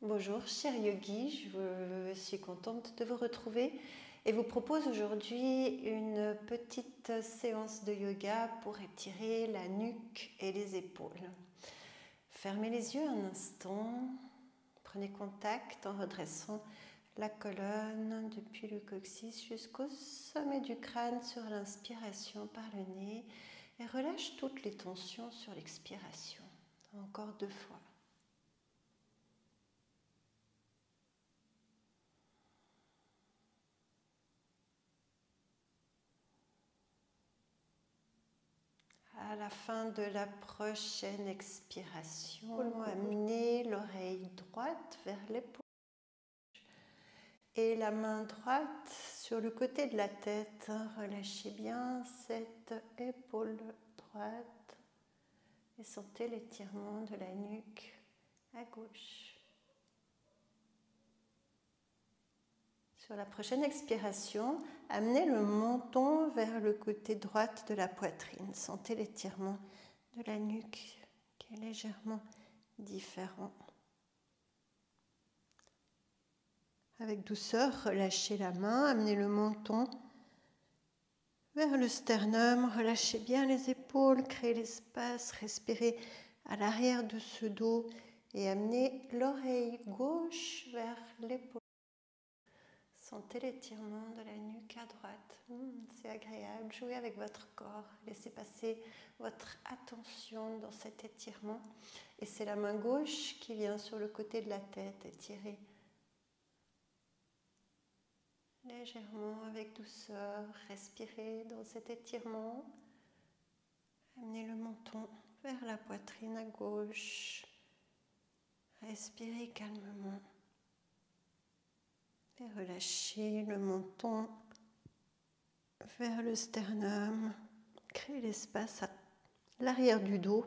Bonjour, cher yogi, je suis contente de vous retrouver et vous propose aujourd'hui une petite séance de yoga pour étirer la nuque et les épaules. Fermez les yeux un instant, prenez contact en redressant la colonne depuis le coccyx jusqu'au sommet du crâne sur l'inspiration par le nez et relâche toutes les tensions sur l'expiration. Encore 2 fois. À la fin de la prochaine expiration, amenez l'oreille droite vers l'épaule et la main droite sur le côté de la tête. Relâchez bien cette épaule droite et sentez l'étirement de la nuque à gauche. Sur la prochaine expiration, amenez le menton vers le côté droit de la poitrine. Sentez l'étirement de la nuque qui est légèrement différent. Avec douceur, relâchez la main, amenez le menton vers le sternum, relâchez bien les épaules, créez l'espace, respirez à l'arrière de ce dos et amenez l'oreille gauche vers l'épaule. Sentez l'étirement de la nuque à droite. C'est agréable. Jouez avec votre corps. Laissez passer votre attention dans cet étirement. Et c'est la main gauche qui vient sur le côté de la tête. Étirez légèrement avec douceur. Respirez dans cet étirement. Amenez le menton vers la poitrine à gauche. Respirez calmement. Et relâchez le menton vers le sternum. Créez l'espace à l'arrière du dos.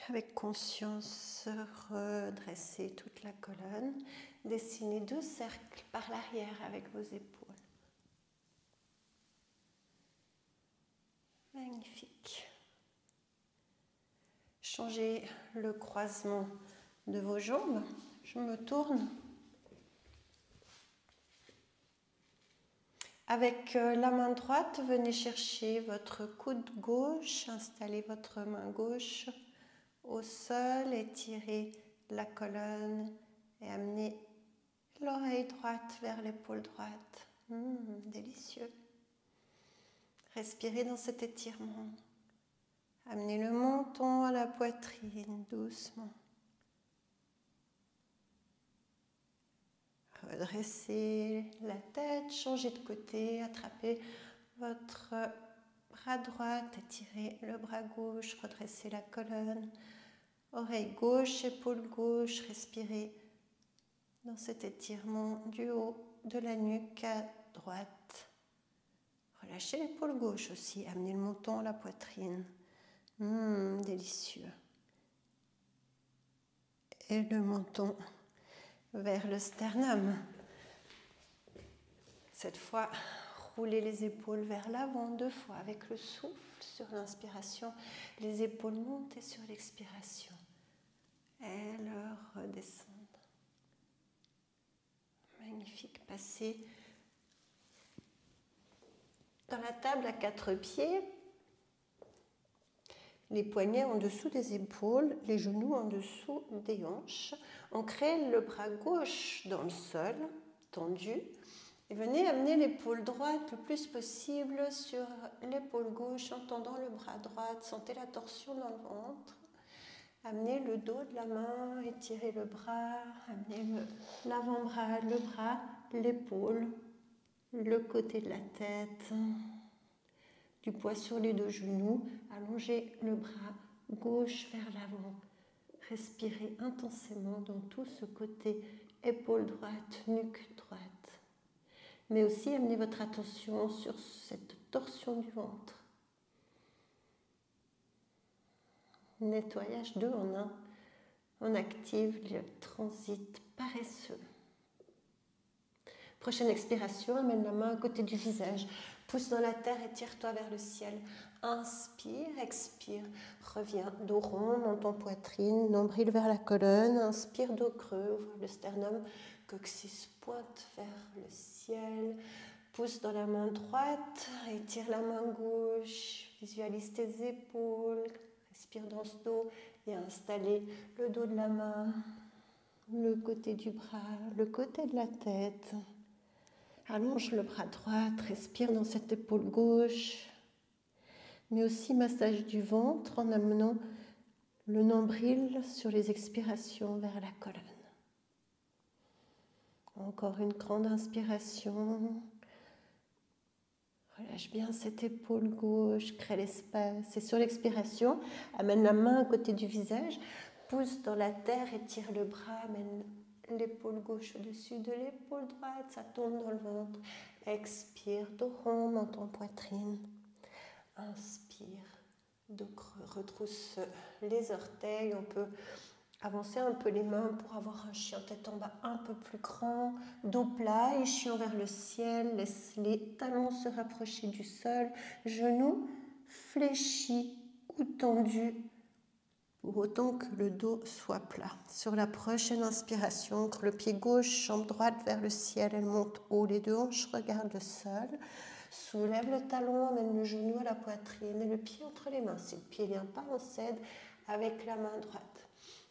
Avec conscience, redressez toute la colonne. Dessinez 2 cercles par l'arrière avec vos épaules. Magnifique. Changez le croisement de vos jambes. Je me tourne. Avec la main droite, venez chercher votre coude gauche, installez votre main gauche au sol, étirez la colonne et amenez l'oreille droite vers l'épaule droite. Délicieux. Respirez dans cet étirement. Amenez le menton à la poitrine doucement. Redressez la tête, changez de côté, attrapez votre bras droit, étirez le bras gauche, redressez la colonne, oreille gauche, épaule gauche, respirez dans cet étirement du haut de la nuque à droite. Relâchez l'épaule gauche aussi, amenez le menton à la poitrine. Délicieux. Et le menton vers le sternum. Cette fois, roulez les épaules vers l'avant 2 fois avec le souffle sur l'inspiration. Les épaules montent et sur l'expiration, elles redescendent. Magnifique. Passez dans la table à 4 pieds. Les poignets en dessous des épaules, les genoux en dessous des hanches. On crée le bras gauche dans le sol, tendu. Et venez amener l'épaule droite le plus possible sur l'épaule gauche en tendant le bras droit. Sentez la torsion dans le ventre. Amenez le dos de la main, étirez le bras. Amenez l'avant-bras, le bras, l'épaule, le côté de la tête. Du poids sur les 2 genoux, allongez le bras gauche vers l'avant. Respirez intensément dans tout ce côté épaule droite, nuque droite. Mais aussi amenez votre attention sur cette torsion du ventre. Nettoyage 2 en 1. On active le transit paresseux. Prochaine expiration, amène la main à côté du visage. Pousse dans la terre et tire-toi vers le ciel. Inspire, expire. Reviens, dos rond, menton poitrine, nombril vers la colonne. Inspire, dos creux, ouvre le sternum. Coccyx pointe vers le ciel. Pousse dans la main droite, étire la main gauche. Visualise tes épaules. Respire dans ce dos et installer le dos de la main, le côté du bras, le côté de la tête. Allonge le bras droit, respire dans cette épaule gauche, mais aussi massage du ventre en amenant le nombril sur les expirations vers la colonne. Encore une grande inspiration. Relâche bien cette épaule gauche, crée l'espace. Et sur l'expiration, amène la main à côté du visage, pousse dans la terre, étire le bras, amène l'épaule gauche au-dessus de l'épaule droite, ça tombe dans le ventre. Expire, dos rond, menton poitrine. Inspire, dos creux, retrousse les orteils. On peut avancer un peu les mains pour avoir un chien tête en bas un peu plus grand. Dos plat, échiant vers le ciel. Laisse les talons se rapprocher du sol. Genoux fléchis ou tendus pour autant que le dos soit plat. Sur la prochaine inspiration, ouvre le pied gauche, jambe droite vers le ciel. Elle monte haut, les deux hanches regardent le sol. Soulève le talon, amène le genou à la poitrine et le pied entre les mains. Si le pied ne vient pas, on cède avec la main droite.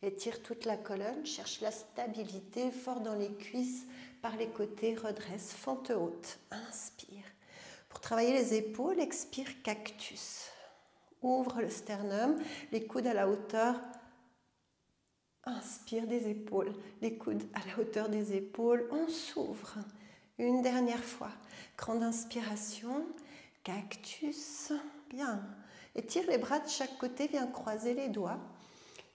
Étire toute la colonne, cherche la stabilité, fort dans les cuisses, par les côtés, redresse, fente haute. Inspire. Pour travailler les épaules, expire, cactus. Ouvre le sternum, les coudes à la hauteur. Inspire des épaules, les coudes à la hauteur des épaules. On s'ouvre. Une dernière fois. Grande inspiration, cactus. Bien. Étire les bras de chaque côté, viens croiser les doigts.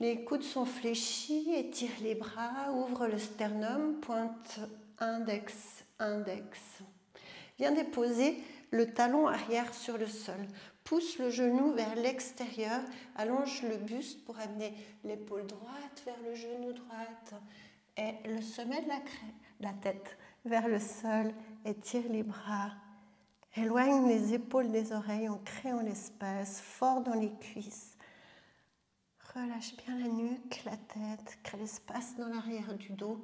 Les coudes sont fléchis, étire les bras, ouvre le sternum, pointe index, index. Viens déposer le talon arrière sur le sol. Pousse le genou vers l'extérieur, allonge le buste pour amener l'épaule droite vers le genou droit et le sommet de la tête vers le sol. Étire les bras. Éloigne les épaules des oreilles en créant l'espace, fort dans les cuisses. Relâche bien la nuque, la tête, crée l'espace dans l'arrière du dos.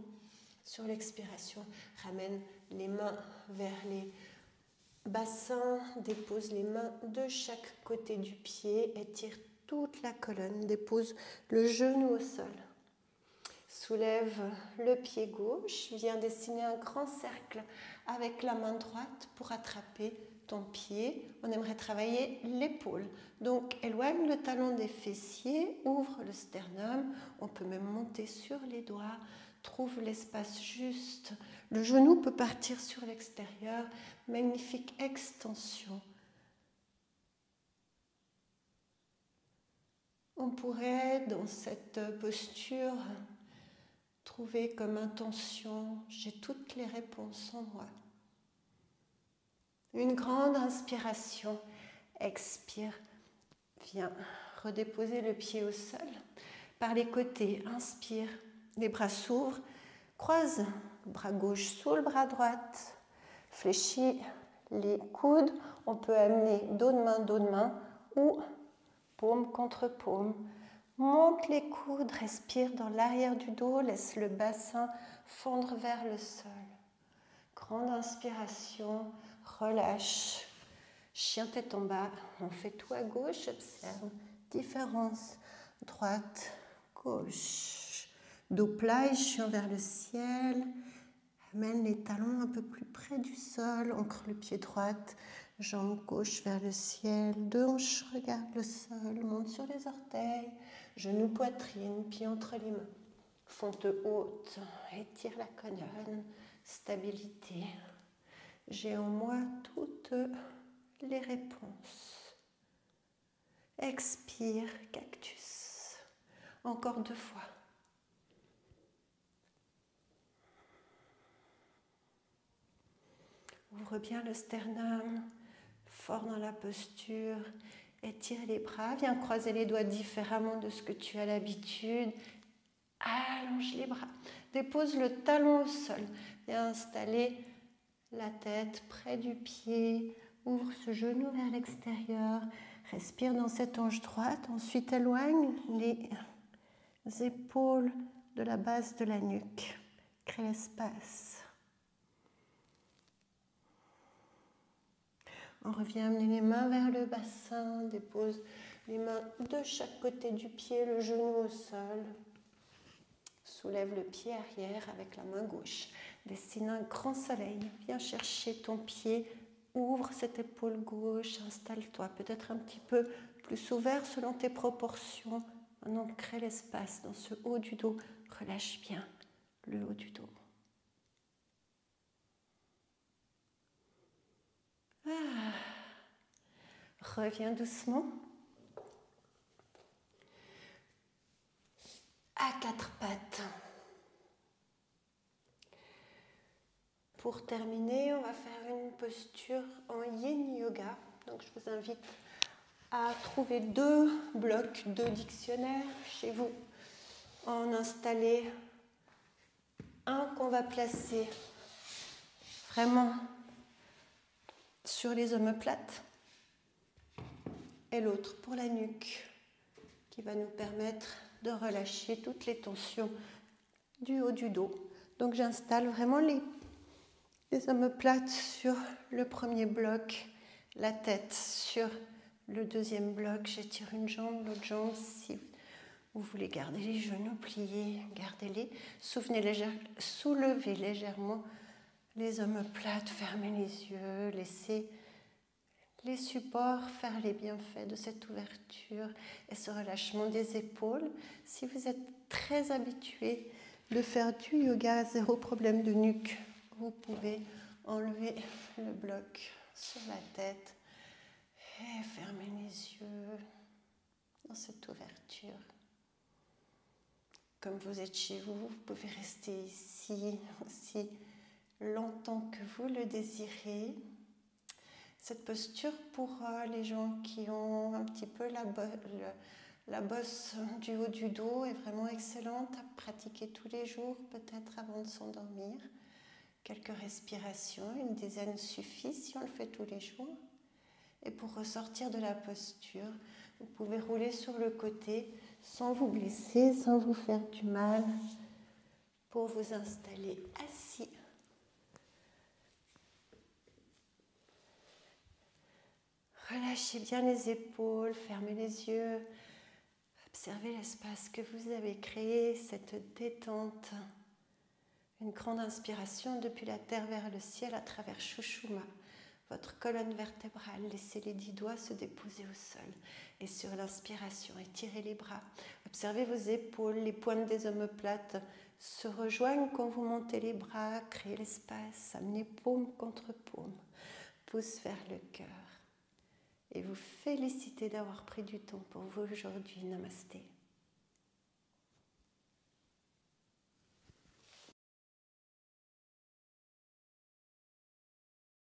Sur l'expiration, ramène les mains vers les bassins, dépose les mains de chaque côté du pied, étire toute la colonne, dépose le genou au sol. Soulève le pied gauche, viens dessiner un grand cercle avec la main droite pour attraper ton pied. On aimerait travailler l'épaule. Donc, éloigne le talon des fessiers, ouvre le sternum. On peut même monter sur les doigts. Trouve l'espace juste. Le genou peut partir sur l'extérieur. Magnifique extension. On pourrait, dans cette posture, trouver comme intention, j'ai toutes les réponses en moi. Une grande inspiration, expire, viens redéposer le pied au sol. Par les côtés, inspire, les bras s'ouvrent, croise le bras gauche sous le bras droit, fléchis les coudes, on peut amener dos de main ou paume contre paume. Monte les coudes, respire dans l'arrière du dos, laisse le bassin fondre vers le sol. Grande inspiration, relâche. Chien tête en bas, on fait tout à gauche, observe. Différence, droite, gauche. Dos plat, chien vers le ciel. Amène les talons un peu plus près du sol, ancre le pied droit, jambe gauche vers le ciel. Deux hanches regardent le sol, monte sur les orteils. Genou, poitrine, pied entre les mains. Fonte haute, étire la colonne, stabilité. J'ai en moi toutes les réponses. Expire, cactus. Encore 2 fois. Ouvre bien le sternum, fort dans la posture. Étire les bras, viens croiser les doigts différemment de ce que tu as l'habitude. Allonge les bras. Dépose le talon au sol. Viens installer la tête près du pied. Ouvre ce genou vers l'extérieur. Respire dans cette hanche droite. Ensuite, éloigne les épaules de la base de la nuque. Crée l'espace. On revient amener les mains vers le bassin. Dépose les mains de chaque côté du pied, le genou au sol. Soulève le pied arrière avec la main gauche. Dessine un grand soleil. Viens chercher ton pied. Ouvre cette épaule gauche. Installe-toi. Peut-être un petit peu plus ouvert selon tes proportions. Maintenant, crée l'espace dans ce haut du dos. Relâche bien le haut du dos. Reviens doucement. À quatre pattes. Pour terminer, on va faire une posture en yin yoga. Donc je vous invite à trouver 2 blocs, 2 dictionnaires chez vous. En installer un qu'on va placer vraiment sur les omoplates et l'autre pour la nuque qui va nous permettre de relâcher toutes les tensions du haut du dos. Donc j'installe vraiment les omoplates sur le premier bloc, la tête sur le deuxième bloc. J'étire une jambe, l'autre jambe. Si vous voulez garder les genoux pliés, gardez-les. Soulevez légèrement les omoplates, fermez les yeux, laissez les supports faire les bienfaits de cette ouverture et ce relâchement des épaules. Si vous êtes très habitué de faire du yoga à 0 problème de nuque, vous pouvez enlever le bloc sur la tête et fermer les yeux dans cette ouverture. Comme vous êtes chez vous, vous pouvez rester ici aussi longtemps que vous le désirez. Cette posture pour les gens qui ont un petit peu la bosse du haut du dos est vraiment excellente à pratiquer tous les jours, peut-être avant de s'endormir. Quelques respirations, une dizaine suffit si on le fait tous les jours. Et pour ressortir de la posture, vous pouvez rouler sur le côté sans vous blesser, sans vous faire du mal, pour vous installer assis. Relâchez bien les épaules, fermez les yeux. Observez l'espace que vous avez créé, cette détente. Une grande inspiration depuis la terre vers le ciel à travers Shushuma. Votre colonne vertébrale, laissez les 10 doigts se déposer au sol. Et sur l'inspiration, étirez les bras. Observez vos épaules, les pointes des omoplates se rejoignent quand vous montez les bras. Créez l'espace, amenez paume contre paume. Pouce vers le cœur. Et vous félicitez d'avoir pris du temps pour vous aujourd'hui. Namasté.